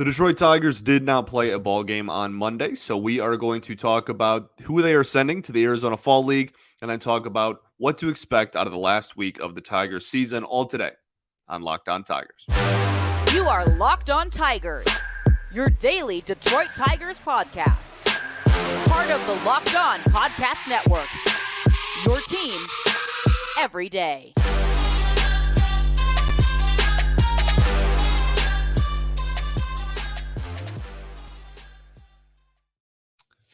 The Detroit Tigers did not play a ball game on Monday, so we are going to talk about who they are sending to the Arizona Fall League and then talk about what to expect out of the last week of the Tigers season, all today on Locked On Tigers. You are Locked On Tigers, your daily Detroit Tigers podcast. Part of the Locked On Podcast Network, your team every day.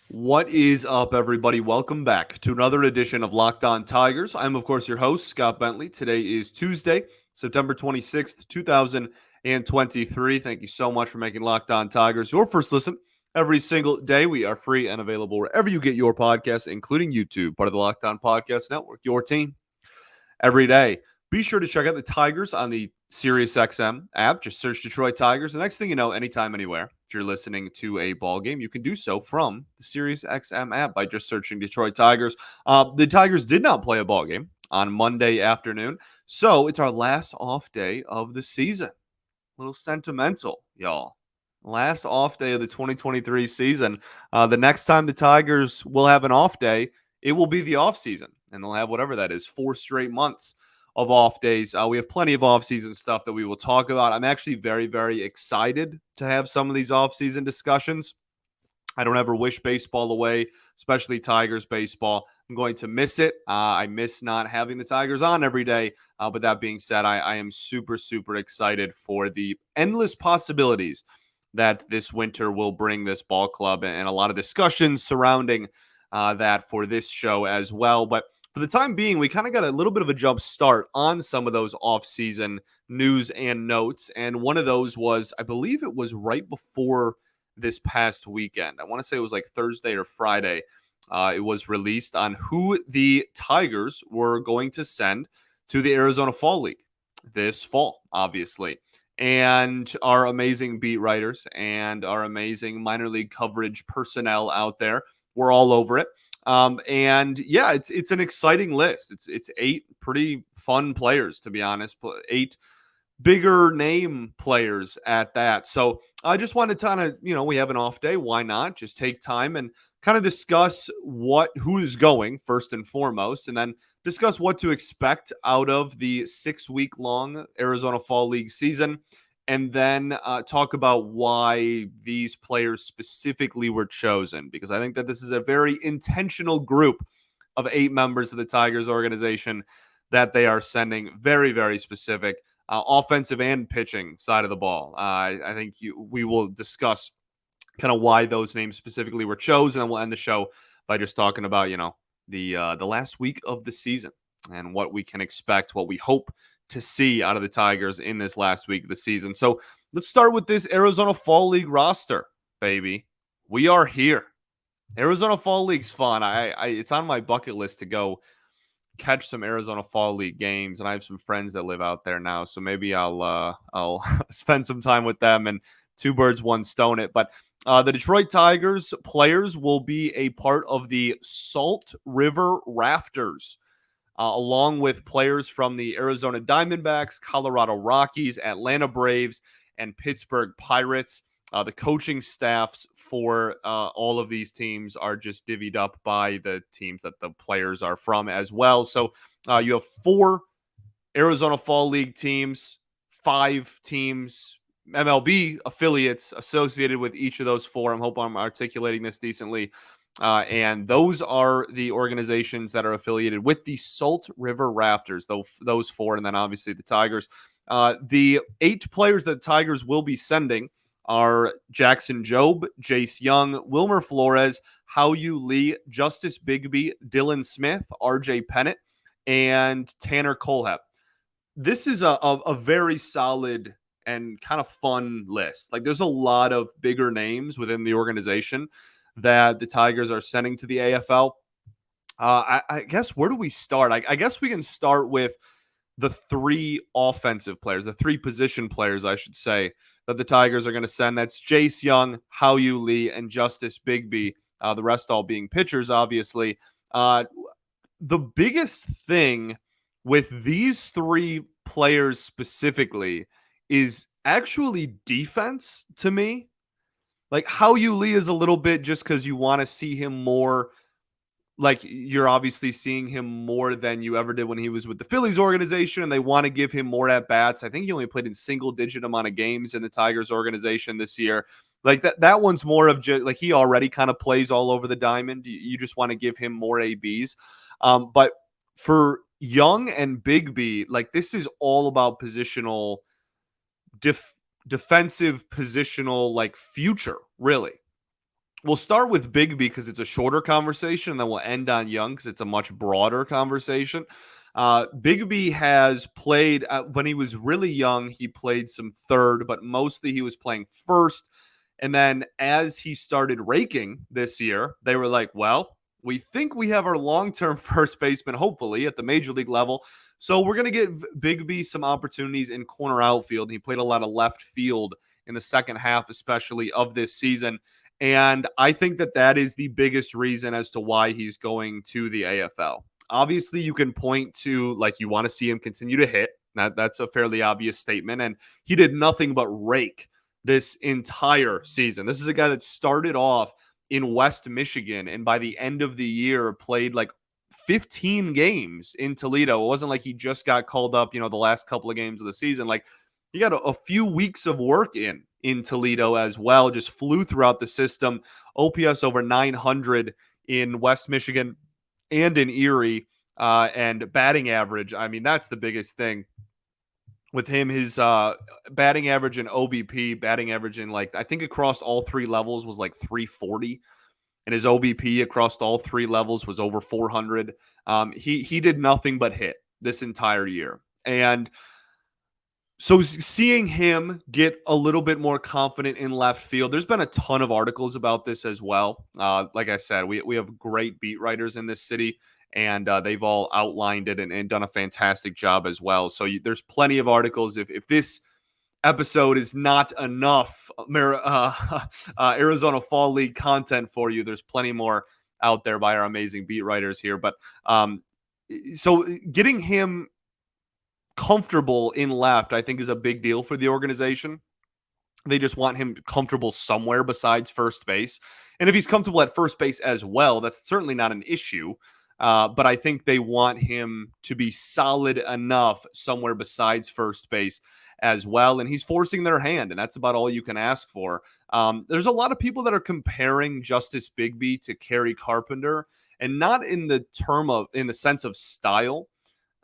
What is up, everybody? Welcome back to another edition of Locked On Tigers. I'm, of course, your host, Scott Bentley. Today is Tuesday, September 26th, 2023. Thank you so much for making Locked On Tigers your first listen every single day. We are free and available wherever you get your podcasts, including YouTube, part of the Locked On Podcast Network, your team every day. Be sure to check out the Tigers on the SiriusXM app. Just search Detroit Tigers. The next thing you know, anytime, anywhere, if you're listening to a ball game, you can do so from the SiriusXM app by just searching Detroit Tigers. The Tigers did not play a ball game on Monday afternoon, so it's our last off day of the season. A little sentimental, y'all. Last off day of the 2023 season. The next time the Tigers will have an off day, it will be the off season, and they'll have whatever that is, 4 straight months of off days. We have plenty of off-season stuff that we will talk about. I'm actually very, very excited to have some of these off-season discussions. I don't ever wish baseball away, especially Tigers baseball. I'm going to miss it. I miss not having the Tigers on every day. But that being said, I am super, super excited for the endless possibilities that this winter will bring this ball club, and a lot of discussions surrounding that for this show as well. But for the time being, we kind of got a little bit of a jump start on some of those off-season news and notes. And one of those was, I believe it was right before this past weekend. I want to say it was like Thursday or Friday. It was released on who the Tigers were going to send to the Arizona Fall League this fall, obviously. And our amazing beat writers and our amazing minor league coverage personnel out there were all over it. And yeah, it's an exciting list. It's 8 pretty fun players, to be honest. 8 bigger name players at that. So I just wanted to kind of, we have an off day. Why not just take time and kind of discuss who is going first and foremost, and then discuss what to expect out of the 6-week long Arizona Fall League season. And then talk about why these players specifically were chosen, because I think that this is a very intentional group of 8 members of the Tigers organization that they are sending. Very, very specific, offensive and pitching side of the ball. I think we will discuss kind of why those names specifically were chosen, and we'll end the show by just talking about, the last week of the season and what we can expect, what we hope to see out of the Tigers in this last week of the season. So let's start with this Arizona Fall League roster, baby. We are here. Arizona Fall League's fun. It's on my bucket list to go catch some Arizona Fall League games, and I have some friends that live out there now, so maybe I'll spend some time with them and 2 birds, 1 stone it. But the Detroit Tigers players will be a part of the Salt River Rafters, along with players from the Arizona Diamondbacks, Colorado Rockies, Atlanta Braves, and Pittsburgh Pirates. The coaching staffs for all of these teams are just divvied up by the teams that the players are from as well. So you have 4 Arizona Fall League teams, 5 teams, MLB affiliates associated with each of those 4. I hope I'm articulating this decently. And those are the organizations that are affiliated with the Salt River Rafters, those 4, and then obviously the Tigers. The 8 players that the Tigers will be sending are Jackson Jobe, Jace Young, Wilmer Flores, Hao-Yu Lee, Justice Bigby, Dylan Smith, RJ Pennant, and Tanner Colehep. This is a very solid and kind of fun list. Like, there's a lot of bigger names within the organization that the Tigers are sending to the AFL. I guess, where do we start? I guess we can start with the 3 offensive players, the 3 position players, I should say, that the Tigers are going to send. That's Jace Young, Hao-Yu Lee, and Justice Bigby. The rest all being pitchers, obviously. The biggest thing with these 3 players specifically is actually defense to me. Like Hao-Yu Lee is a little bit just because you want to see him more. Like you're obviously seeing him more than you ever did when he was with the Phillies organization, and they want to give him more at bats. I think he only played in single digit amount of games in the Tigers organization this year. Like that one's more of just like he already kind of plays all over the diamond. You just want to give him more ABs. But for Young and Bigby, like this is all about positional defensive positional like future, really. We'll start with Bigby because it's a shorter conversation, and then we'll end on Young because it's a much broader conversation. Bigby has played when he was really young. He played some third, but mostly he was playing first. And then as he started raking this year, they were like, "Well, we think we have our long-term first baseman, hopefully at the major league level. So we're going to give Bigby some opportunities in corner outfield." He played a lot of left field in the second half, especially of this season. And I think that is the biggest reason as to why he's going to the AFL. Obviously, you can point to like you want to see him continue to hit. That's a fairly obvious statement. And he did nothing but rake this entire season. This is a guy that started off in West Michigan and by the end of the year played like 15 games in Toledo. It wasn't like he just got called up, the last couple of games of the season. Like he got a few weeks of work in Toledo as well, just flew throughout the system. OPS over 900 in West Michigan and in Erie, and batting average. I mean, that's the biggest thing with him. His batting average and OBP, batting average in like, I think across all three levels was like 340. And his OBP across all three levels was over 400. He did nothing but hit this entire year. And so seeing him get a little bit more confident in left field, there's been a ton of articles about this as well. Like I said, we have great beat writers in this city, and they've all outlined it and done a fantastic job as well. So there's plenty of articles. If this episode is not enough Arizona Fall League content for you, there's plenty more out there by our amazing beat writers here. But so getting him comfortable in left, I think, is a big deal for the organization. They just want him comfortable somewhere besides first base. And if he's comfortable at first base as well, that's certainly not an issue. But I think they want him to be solid enough somewhere besides first base as well. And he's forcing their hand, and that's about all you can ask for. There's a lot of people that are comparing Justice Bigby to Kerry Carpenter, and not in the sense of style,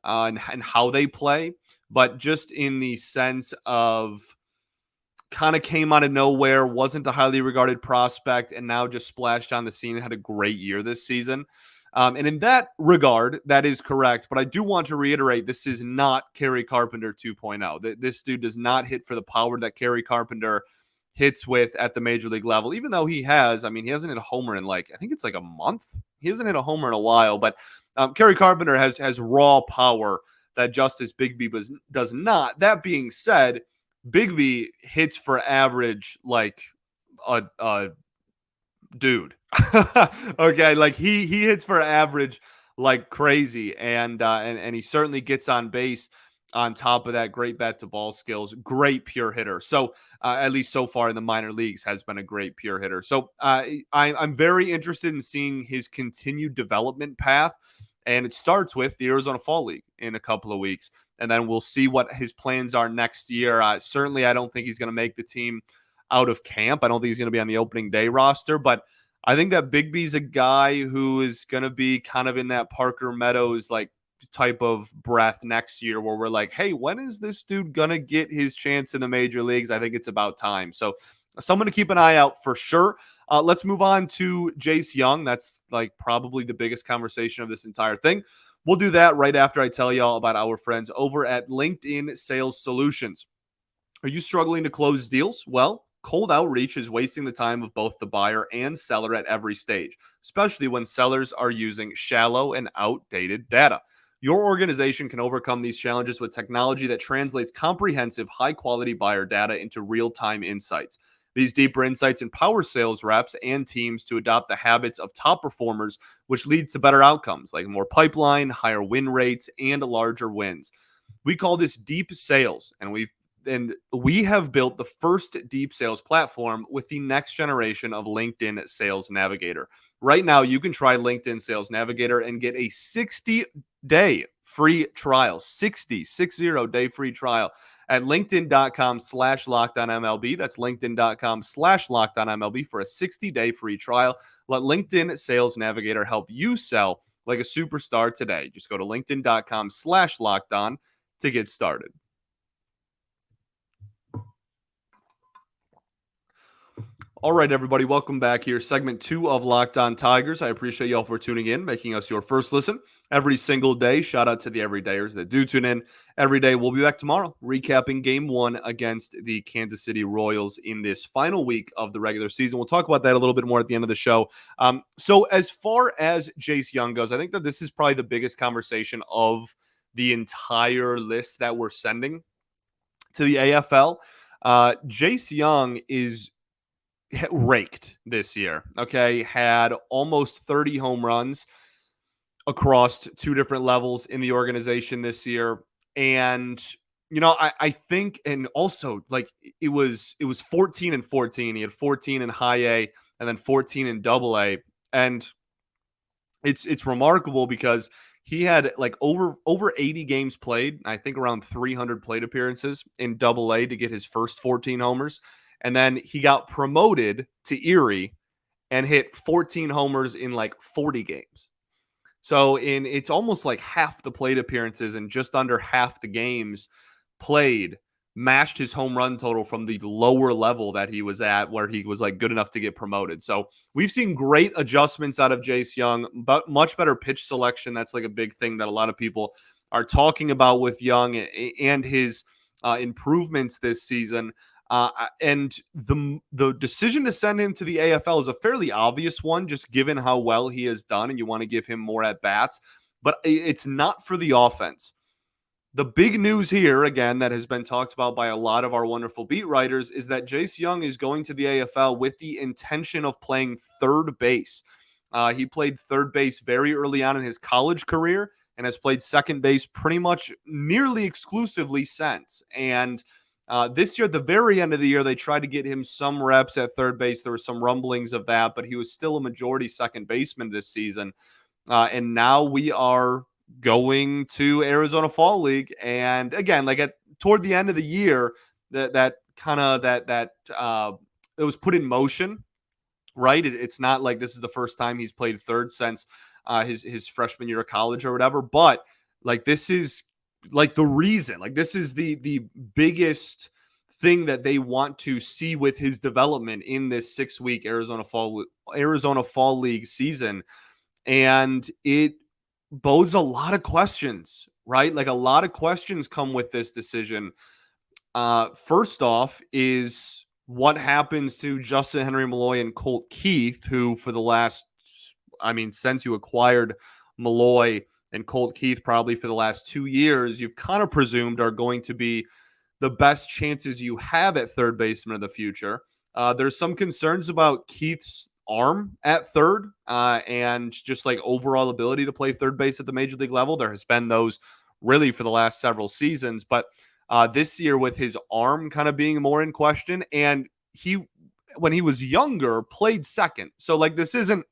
and how they play, but just in the sense of kind of came out of nowhere, wasn't a highly regarded prospect, and now just splashed on the scene and had a great year this season. And in that regard, that is correct. But I do want to reiterate, this is not Kerry Carpenter 2.0. This dude does not hit for the power that Kerry Carpenter hits with at the major league level, even though he hasn't hit a homer in I think it's like a month. He hasn't hit a homer in a while, but Kerry Carpenter has raw power that Justice Bigby does not. That being said, Bigby hits for average like a dude. Okay, like he hits for average like crazy, and he certainly gets on base. On top of that, great bat to ball skills, great pure hitter. So at least so far in the minor leagues, has been a great pure hitter. So I'm very interested in seeing his continued development path. And it starts with the Arizona Fall League in a couple of weeks. And then we'll see what his plans are next year. Certainly, I don't think he's going to make the team out of camp. I don't think he's going to be on the opening day roster. But I think that Bigby's a guy who is going to be kind of in that Parker Meadows like type of breath next year, where we're like, hey, when is this dude going to get his chance in the major leagues? I think it's about time. So someone to keep an eye out for sure. Let's move on to Jace Young. That's like probably the biggest conversation of this entire thing. We'll do that right after I tell y'all about our friends over at LinkedIn Sales Solutions. Are you struggling to close deals? Well, cold outreach is wasting the time of both the buyer and seller at every stage, especially when sellers are using shallow and outdated data. Your organization can overcome these challenges with technology that translates comprehensive, high-quality buyer data into real-time insights. These deeper insights empower sales reps and teams to adopt the habits of top performers, which leads to better outcomes like more pipeline, higher win rates, and larger wins. We call this deep sales, and we've and we have built the first deep sales platform with the next generation of LinkedIn Sales Navigator. Right now, you can try LinkedIn Sales Navigator and get a 60-day free trial, 60-day free trial at linkedin.com/LockedOnMLB. That's linkedin.com/LockedOnMLB for a 60-day free trial. Let LinkedIn Sales Navigator help you sell like a superstar today. Just go to linkedin.com/LockedOn to get started. All right, everybody, welcome back here. Segment 2 of Locked On Tigers. I appreciate y'all for tuning in, making us your first listen every single day. Shout out to the everydayers that do tune in every day. We'll be back tomorrow, recapping Game 1 against the Kansas City Royals in this final week of the regular season. We'll talk about that a little bit more at the end of the show. So as far as Jace Jung goes, I think that this is probably the biggest conversation of the entire list that we're sending to the AFL. Jace Jung is raked this year, okay? Had almost 30 home runs across 2 different levels in the organization this year. And, you know, I think, and also like it was 14 and 14. He had 14 in high A and then 14 in double A. And it's remarkable because he had like over 80 games played, I think around 300 plate appearances in double A to get his first 14 homers. And then he got promoted to Erie and hit 14 homers in like 40 games. So it's almost like half the plate appearances and just under half the games played matched his home run total from the lower level that he was at, where he was like good enough to get promoted. So we've seen great adjustments out of Jace Jung, but much better pitch selection. That's like a big thing that a lot of people are talking about with Jung and his improvements this season. And the decision to send him to the AFL is a fairly obvious one, just given how well he has done, and you want to give him more at bats. But it's not for the offense. The big news here, again, that has been talked about by a lot of our wonderful beat writers, is that Jace Jung is going to the AFL with the intention of playing third base. He played third base very early on in his college career and has played second base pretty much nearly exclusively since. And this year, at the very end of the year, they tried to get him some reps at third base. There were some rumblings of that, but he was still a majority second baseman this season. And now we are going to Arizona Fall League. And again, like toward the end of the year, that it was put in motion, right? It's not like this is the first time he's played third since his freshman year of college or whatever. But like this is like the reason, like this is the biggest thing that they want to see with his development in this 6-week Arizona Fall League season. And it bodes a lot of questions, right? Like a lot of questions come with this decision. First off is what happens to Justin Henry Malloy and Colt Keith, who for the last, since you acquired Malloy and Colt Keith, probably for the last 2 years, you've kind of presumed are going to be the best chances you have at third baseman of the future. There's some concerns about Keith's arm at third and just like overall ability to play third base at the major league level. There has been those really for the last several seasons, but this year with his arm kind of being more in question, and he, when he was younger, played second. So like this isn't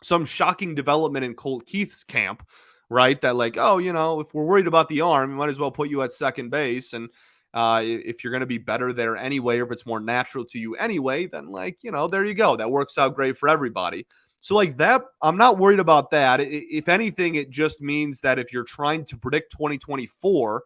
some shocking development in Colt Keith's camp, right? That like, oh, you know, if we're worried about the arm, we might as well put you at second base. And if you're going to be better there anyway, or if it's more natural to you anyway, then like, you know, there you go. That works out great for everybody. So like that, I'm not worried about that. If anything, it just means that if you're trying to predict 2024,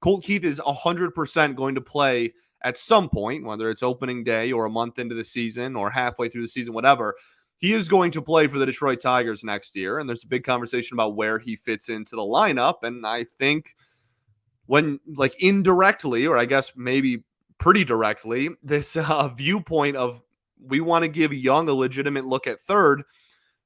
Colt Keith is 100% going to play at some point, whether it's opening day or a month into the season or halfway through the season, whatever. He is going to play for the Detroit Tigers next year, and there's a big conversation about where he fits into the lineup. And I think when, like, indirectly, or I guess maybe pretty directly, this viewpoint of we want to give Jung a legitimate look at third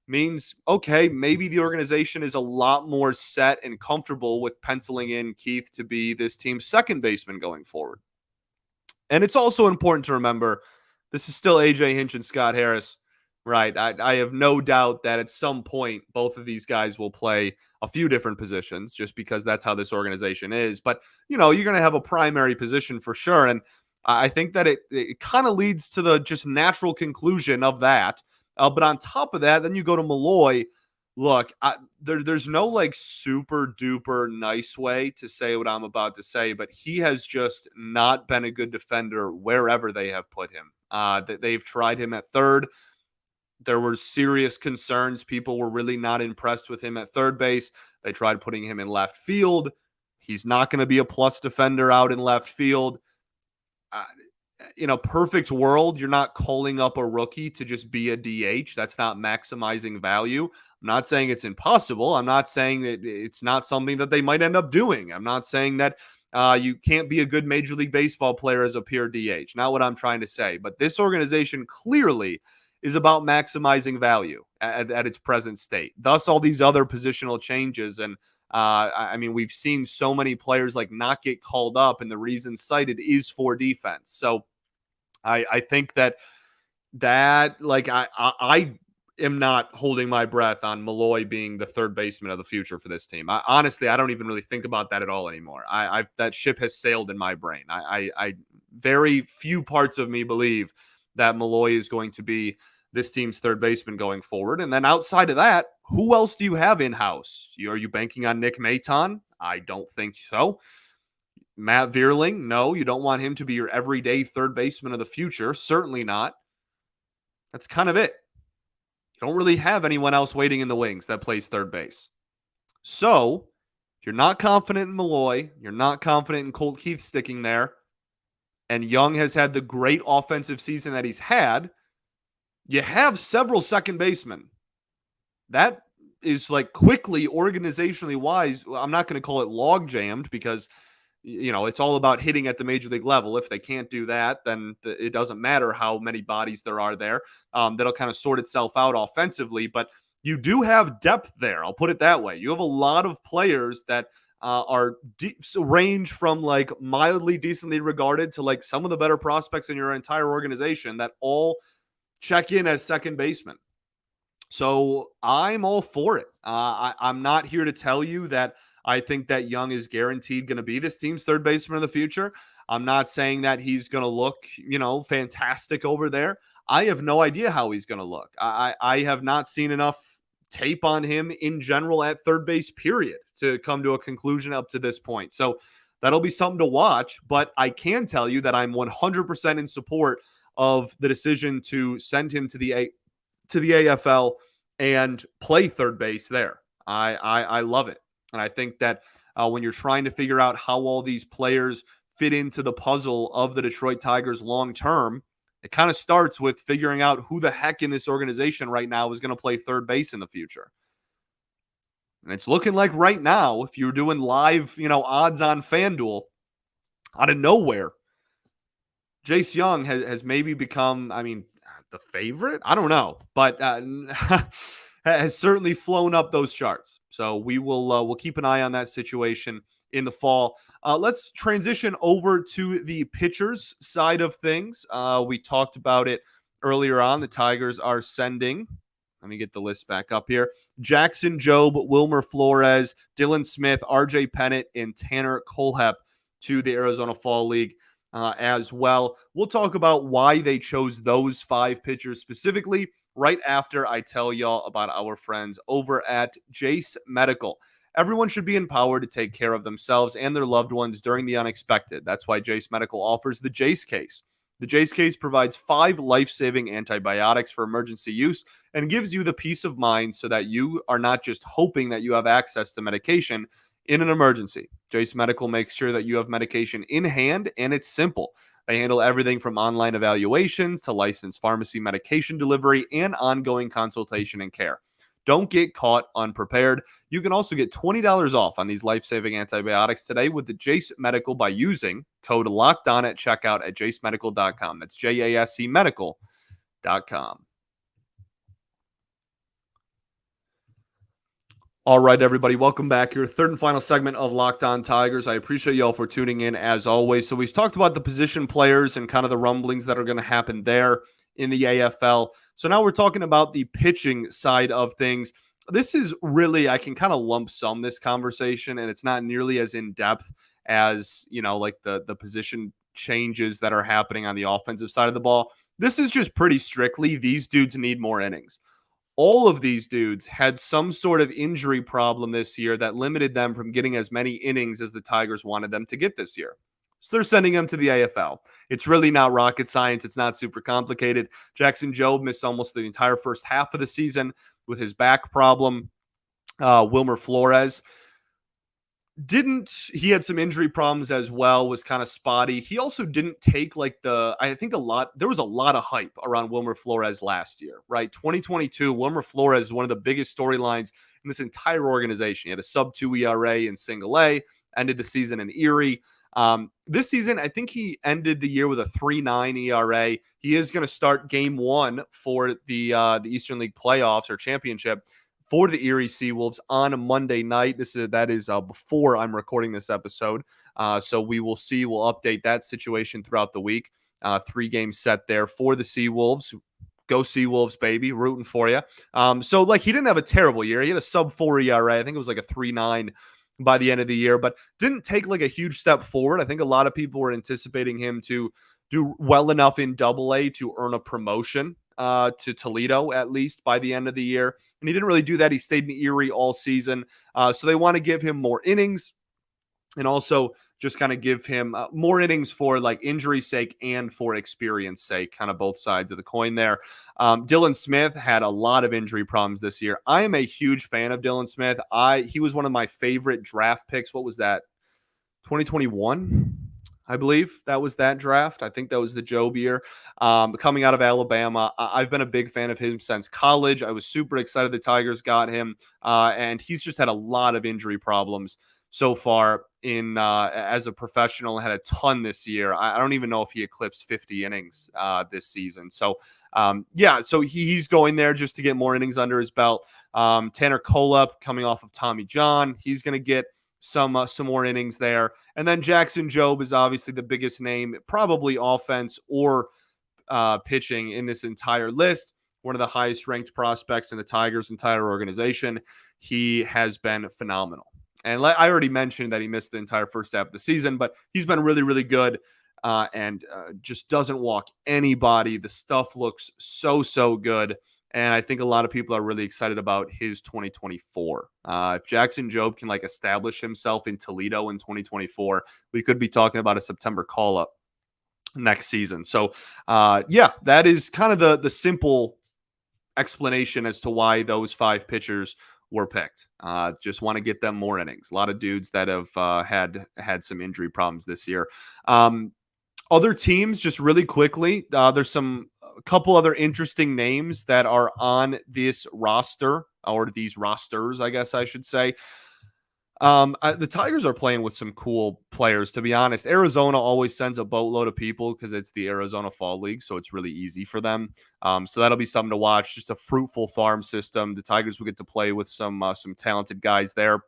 means, okay, maybe the organization is a lot more set and comfortable with penciling in Keith to be this team's second baseman going forward. And it's also important to remember this is still AJ Hinch and Scott Harris. right? I have no doubt that at some point both of these guys will play a few different positions just because that's how this organization is. But, you're going to have a primary position for sure. And I think that it kind of leads to the just natural conclusion of that. But on top of that, then you go to Malloy. Look, there's no like super duper nice way to say what I'm about to say, but he has just not been a good defender wherever they have put him. They've tried him at third. There were serious concerns. People were really not impressed with him at third base. They tried putting him in left field. He's not going to be a plus defender out in left field. Uh, in a perfect world, you're not calling up a rookie to just be a DH. That's not maximizing value. I'm not saying it's impossible. I'm not saying that it's not something that they might end up doing. I'm not saying that you can't be a good Major League Baseball player as a pure DH. Not what I'm trying to say. But this organization clearly is about maximizing value at its present state. Thus, all these other positional changes. And I mean, we've seen so many players like not get called up, and the reason cited is for defense. So I think that like I am not holding my breath on Malloy being the third baseman of the future for this team. Honestly, I don't even really think about that at all anymore. I've that ship has sailed in my brain. I very few parts of me believe that Malloy is going to be this team's third baseman going forward. And then outside of that, who else do you have in house? Are you banking on Nick Maton? I don't think so. Matt Vierling, no, you don't want him to be your everyday third baseman of the future. Certainly not. That's kind of it. You don't really have anyone else waiting in the wings that plays third base. So, if you're not confident in Malloy, you're not confident in Colt Keith sticking there, and Young has had the great offensive season that he's had, you have several second basemen. That is like quickly, organizationally wise. I'm not going to call it log jammed because it's all about hitting at the major league level. If they can't do that, then it doesn't matter how many bodies there are there. That'll kind of sort itself out offensively. But you do have depth there. I'll put it that way. You have a lot of players that range from like mildly decently regarded to like some of the better prospects in your entire organization that all check in as second baseman. So I'm all for it. I'm not here to tell you that I think that Young is guaranteed going to be this team's third baseman in the future. I'm not saying that he's going to look, fantastic over there. I have no idea how he's going to look. I have not seen enough tape on him in general at third base, period, to come to a conclusion up to this point. So that'll be something to watch. But I can tell you that I'm 100% in support of the decision to send him to the AFL and play third base there. I love it. And I think that when you're trying to figure out how all these players fit into the puzzle of the Detroit Tigers long term, it kind of starts with figuring out who the heck in this organization right now is going to play third base in the future. And it's looking like right now, if you're doing live, odds on FanDuel, out of nowhere, Jace Young has maybe become, the favorite? I don't know, but has certainly flown up those charts. So we'll keep an eye on that situation in the fall. Let's transition over to the pitchers side of things. We talked about it earlier on. The Tigers are sending, let me get the list back up here, Jackson Jobe, Wilmer Flores, Dylan Smith, RJ Pennant, and Tanner Kohlhepp to the Arizona Fall League as well. We'll talk about why they chose those 5 pitchers specifically right after I tell y'all about our friends over at Jase Medical. Everyone should be empowered to take care of themselves and their loved ones during the unexpected. That's why Jase Medical offers the Jase Case. The Jase Case provides 5 life-saving antibiotics for emergency use and gives you the peace of mind so that you are not just hoping that you have access to medication in an emergency. Jase Medical makes sure that you have medication in hand, and it's simple. They handle everything from online evaluations to licensed pharmacy medication delivery and ongoing consultation and care. Don't get caught unprepared. You can also get $20 off on these life-saving antibiotics today with the Jase Medical by using code LOCKEDON at checkout at jasemedical.com. That's JASC medical.com. All right, everybody, welcome back. Your third and final segment of Locked On Tigers. I appreciate you all for tuning in as always. So we've talked about the position players and kind of the rumblings that are going to happen there in the AFL. So now we're talking about the pitching side of things. This is really, I can kind of lump sum this conversation, and it's not nearly as in depth as, like the position changes that are happening on the offensive side of the ball. This is just pretty strictly, these dudes need more innings. All of these dudes had some sort of injury problem this year that limited them from getting as many innings as the Tigers wanted them to get this year. So they're sending them to the AFL. It's really not rocket science. It's not super complicated. Jackson Jobe missed almost the entire first half of the season with his back problem. Wilmer Flores he had some injury problems as well, was kind of spotty. He also didn't take there was a lot of hype around Wilmer Flores last year, right? 2022, Wilmer Flores, one of the biggest storylines in this entire organization. He had a sub-2 ERA in single A, ended the season in Erie. This season, I think he ended the year with a 3.9 ERA. He is going to start game one for the Eastern League playoffs or championship for the Erie Seawolves on a Monday night. That is before I'm recording this episode. So we will see. We'll update that situation throughout the week. 3 games set there for the Seawolves. Go Seawolves, baby. Rooting for you. So he didn't have a terrible year. He had a sub-4 ERA. I think it was like a 3.9 by the end of the year, but didn't take a huge step forward. I think a lot of people were anticipating him to do well enough in Double-A to earn a promotion to Toledo, at least by the end of the year. And he didn't really do that. He stayed in Erie all season. So they want to give him more innings and also just kind of give him more innings for injury sake and for experience sake, kind of both sides of the coin there. Dylan Smith had a lot of injury problems this year. I am a huge fan of Dylan Smith. He was one of my favorite draft picks. What was that? 2021? I believe that was that draft. I think that was the Jobe year. Coming out of Alabama, I've been a big fan of him since college. I was super excited the Tigers got him, and he's just had a lot of injury problems so far as a professional. Had a ton this year. I don't even know if he eclipsed 50 innings this season. So, so he's going there just to get more innings under his belt. Tanner Kolep coming off of Tommy John. He's going to get some more innings there. And then Jackson Jobe is obviously the biggest name, probably offense or pitching in this entire list. One of the highest ranked prospects in the Tigers' entire organization. He has been phenomenal. And I already mentioned that he missed the entire first half of the season, but he's been really, really good and just doesn't walk anybody. The stuff looks so good. And I think a lot of people are really excited about his 2024. If Jackson Jobe can establish himself in Toledo in 2024, we could be talking about a September call-up next season. So, that is kind of the simple explanation as to why those 5 pitchers were picked. Just want to get them more innings. A lot of dudes that have had some injury problems this year. Other teams, just really quickly, there's a couple other interesting names that are on this roster, or these rosters, I guess I should say. The Tigers are playing with some cool players, to be honest. Arizona always sends a boatload of people because it's the Arizona Fall League, so it's really easy for them. So that'll be something to watch. Just a fruitful farm system. The Tigers will get to play with some talented guys there.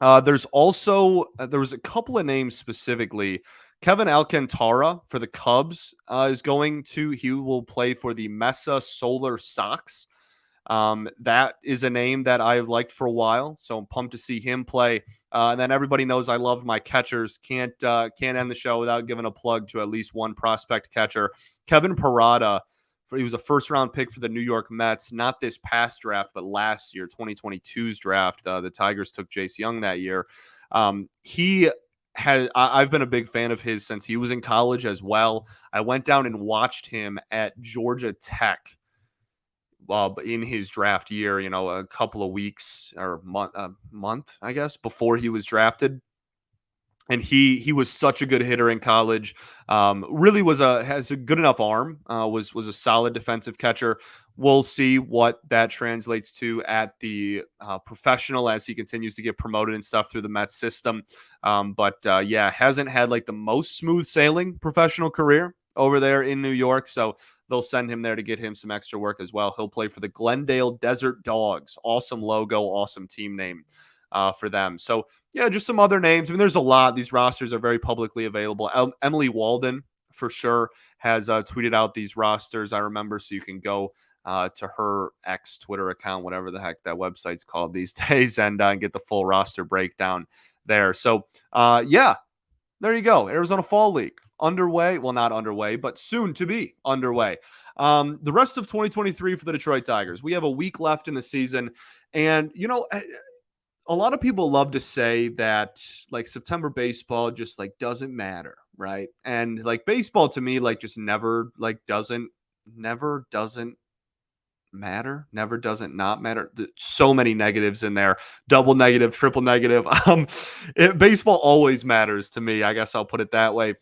There was a couple of names specifically. Kevin Alcantara for the Cubs he will play for the Mesa Solar Sox. That is a name that I've liked for a while, so I'm pumped to see him play. And then everybody knows I love my catchers. Can't end the show without giving a plug to at least one prospect catcher. Kevin Parada, he was a first-round pick for the New York Mets, not this past draft, but last year, 2022's draft. The Tigers took Jace Young that year. I've been a big fan of his since he was in college as well. I went down and watched him at Georgia Tech in his draft year, a couple of weeks or month, I guess, before he was drafted. And he was such a good hitter in college. Really has a good enough arm. Was a solid defensive catcher. We'll see what that translates to at the professional as he continues to get promoted and stuff through the Mets system. But hasn't had the most smooth sailing professional career over there in New York. So they'll send him there to get him some extra work as well. He'll play for the Glendale Desert Dogs. Awesome logo, awesome team name for them. So, just some other names. I mean, there's a lot. These rosters are very publicly available. Emily Walden for sure has tweeted out these rosters. I remember, so you can go to her X Twitter account, whatever the heck that website's called these days, and get the full roster breakdown there. So, yeah, there you go. Arizona Fall League underway. Well, not underway, but soon to be underway. The rest of 2023 for the Detroit Tigers. We have a week left in the season. And, a lot of people love to say that like September baseball just like doesn't matter, right? And like baseball to me, like just never doesn't matter, never doesn't not matter. So many negatives in there, double negative, triple negative. Baseball always matters to me. I guess I'll put it that way.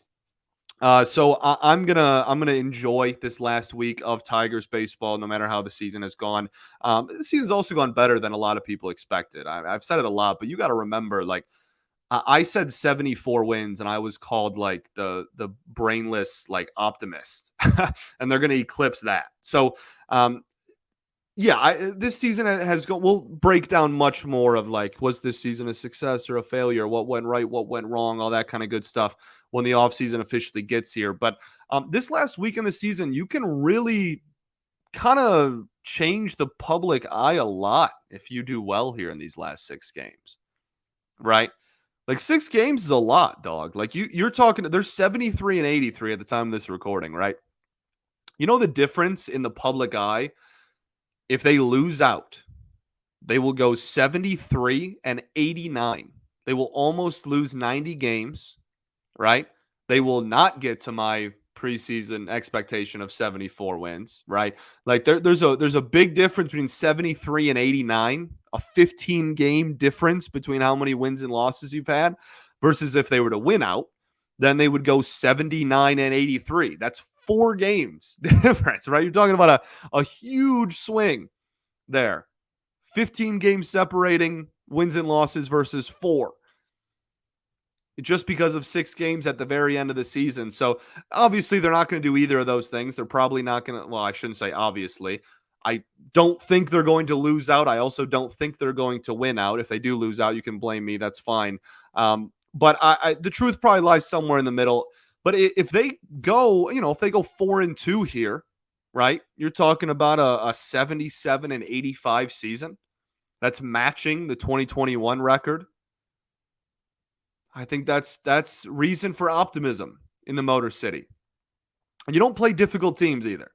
So I'm gonna enjoy this last week of Tigers baseball, no matter how the season has gone. The season's also gone better than a lot of people expected. I've said it a lot, but you got to remember, like I said 74 wins, and I was called like the brainless like optimist, and they're gonna eclipse that. So yeah, this season has gone. We'll break down much more of like, was this season a success or a failure? What went right? What went wrong? All that kind of good stuff when the offseason officially gets here. But this last week in the season, you can really kind of change the public eye a lot if you do well here in these last 6 games, right? Like 6 games is a lot, dog. Like you're talking, there's 73 and 83 at the time of this recording, right? You know the difference in the public eye. If they lose out, they will go 73 and 89. They will almost lose 90 games, right? They will not get to my preseason expectation of 74 wins, right? Like there's a big difference between 73 and 89, a 15 game difference between how many wins and losses you've had versus if they were to win out, then they would go 79 and 83. That's 4 games difference, right? You're talking about a huge swing there. 15 games separating wins and losses versus 4. Just because of 6 games at the very end of the season. So obviously they're not going to do either of those things. They're probably not going to, well, I shouldn't say obviously. I don't think they're going to lose out. I also don't think they're going to win out. If they do lose out, you can blame me. That's fine. But the truth probably lies somewhere in the middle. But if they go, if they go 4-2 here, right? You're talking about a 77 and 85 season. That's matching the 2021 record. I think that's reason for optimism in the Motor City. And you don't play difficult teams either.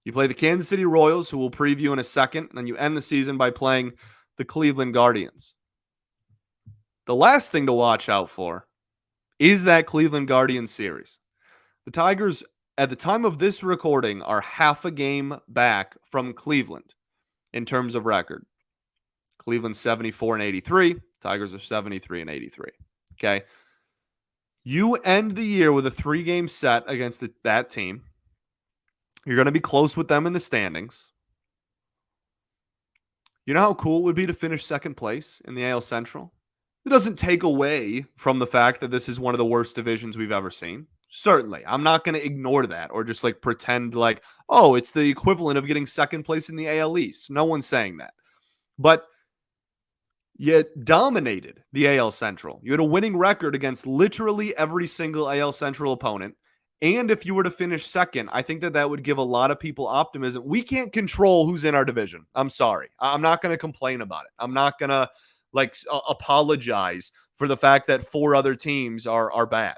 You play the Kansas City Royals, who we'll preview in a second, and then you end the season by playing the Cleveland Guardians. The last thing to watch out for is that Cleveland Guardians series. The Tigers, at the time of this recording, are half a game back from Cleveland in terms of record. Cleveland 74 and 83. Tigers are 73 and 83. Okay. You end the year with a 3-game set against that team. You're going to be close with them in the standings. You know how cool it would be to finish second place in the AL Central? It doesn't take away from the fact that this is one of the worst divisions we've ever seen. Certainly. I'm not going to ignore that or just like pretend like, oh, it's the equivalent of getting second place in the AL East. No one's saying that. But you dominated the AL Central. You had a winning record against literally every single AL Central opponent. And if you were to finish second, I think that would give a lot of people optimism. We can't control who's in our division. I'm sorry. I'm not going to complain about it. I'm not going to apologize for the fact that 4 other teams are bad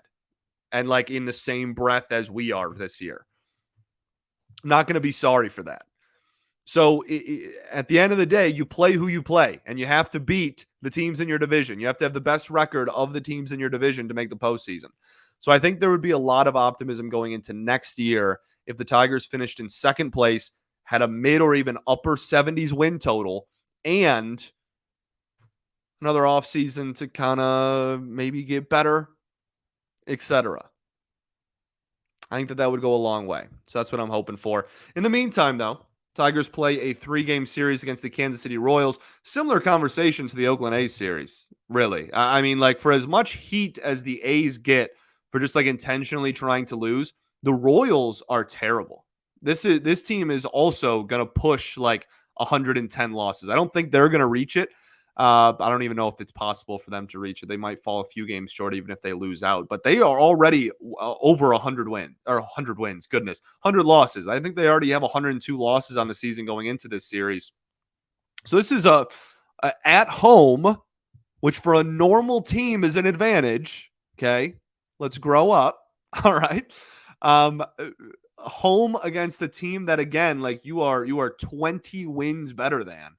and like in the same breath as we are this year. I'm not going to be sorry for that. So at the end of the day, you play who you play, and you have to beat the teams in your division. You have to have the best record of the teams in your division to make the postseason. So I think there would be a lot of optimism going into next year if the Tigers finished in second place, had a mid or even upper 70s win total, and another offseason to kind of maybe get better, etc. I think that would go a long way. So that's what I'm hoping for. In the meantime, though, Tigers play a 3-game series against the Kansas City Royals. Similar conversation to the Oakland A's series, really. I mean, like, for as much heat as the A's get for just like intentionally trying to lose, the Royals are terrible. This team is also going to push like 110 losses. I don't think they're going to reach it. I don't even know if it's possible for them to reach it. They might fall a few games short even if they lose out, but they are already over 100 wins. Goodness, 100 losses. I think they already have 102 losses on the season going into this series. So this is a at home, which for a normal team is an advantage. Okay, let's grow up. All right. Home against a team that, again, like you are 20 wins better than.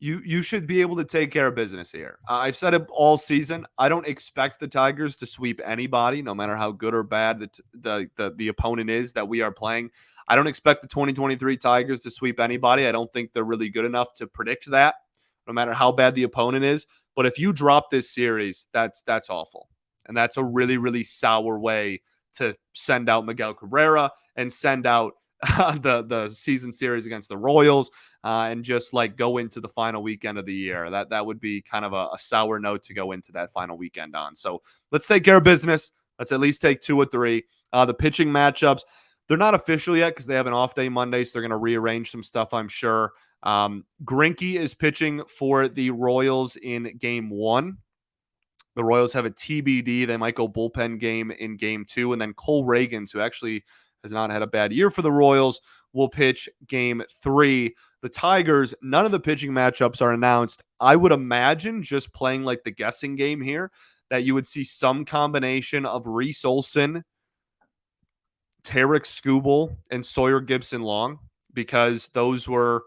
You should be able to take care of business here. I've said it all season. I don't expect the Tigers to sweep anybody, no matter how good or bad the opponent is that we are playing. I don't expect the 2023 Tigers to sweep anybody. I don't think they're really good enough to predict that, no matter how bad the opponent is. But if you drop this series, that's awful. And that's a really, really sour way to send out Miguel Cabrera and send out the season series against the Royals. And just like go into the final weekend of the year. That would be kind of a sour note to go into that final weekend on. So let's take care of business. Let's at least take 2 or 3. The pitching matchups, they're not official yet because they have an off day Monday, so they're going to rearrange some stuff, I'm sure. Greinke is pitching for the Royals in game 1. The Royals have a TBD. They might go bullpen game in game 2. And then Cole Ragans, who actually has not had a bad year for the Royals, will pitch game 3. The Tigers, none of the pitching matchups are announced. I would imagine, just playing like the guessing game here, that you would see some combination of Reese Olson, Tarek Skubal, and Sawyer Gipson-Long, because those were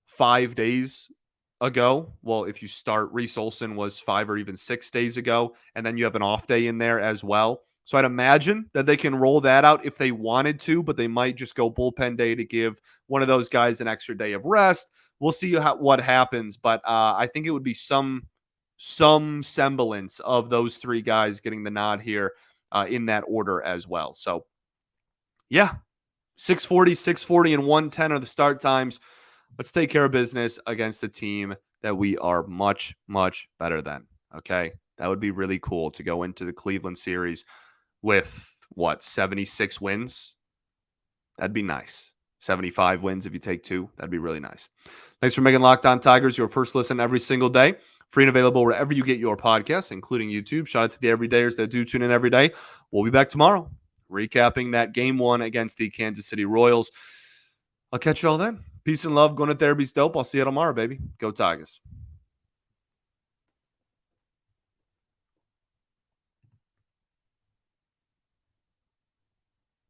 5 days ago. Well, if you start, Reese Olson was 5 or even 6 days ago, and then you have an off day in there as well. So I'd imagine that they can roll that out if they wanted to, but they might just go bullpen day to give one of those guys an extra day of rest. We'll see what happens, but I think it would be some semblance of those 3 guys getting the nod here in that order as well. So, yeah, 640, and 110 are the start times. Let's take care of business against a team that we are much, much better than. Okay, that would be really cool to go into the Cleveland series with 76 wins. That'd be nice. 75 wins if you take 2. That'd be really nice. Thanks for making Locked On Tigers your first listen every single day. Free and available wherever you get your podcasts, including YouTube. Shout out to the everydayers that do tune in every day. We'll be back tomorrow, recapping that game 1 against the Kansas City Royals. I'll catch you all then. Peace and love. Going to therapy's dope. I'll see you tomorrow, baby. Go Tigers.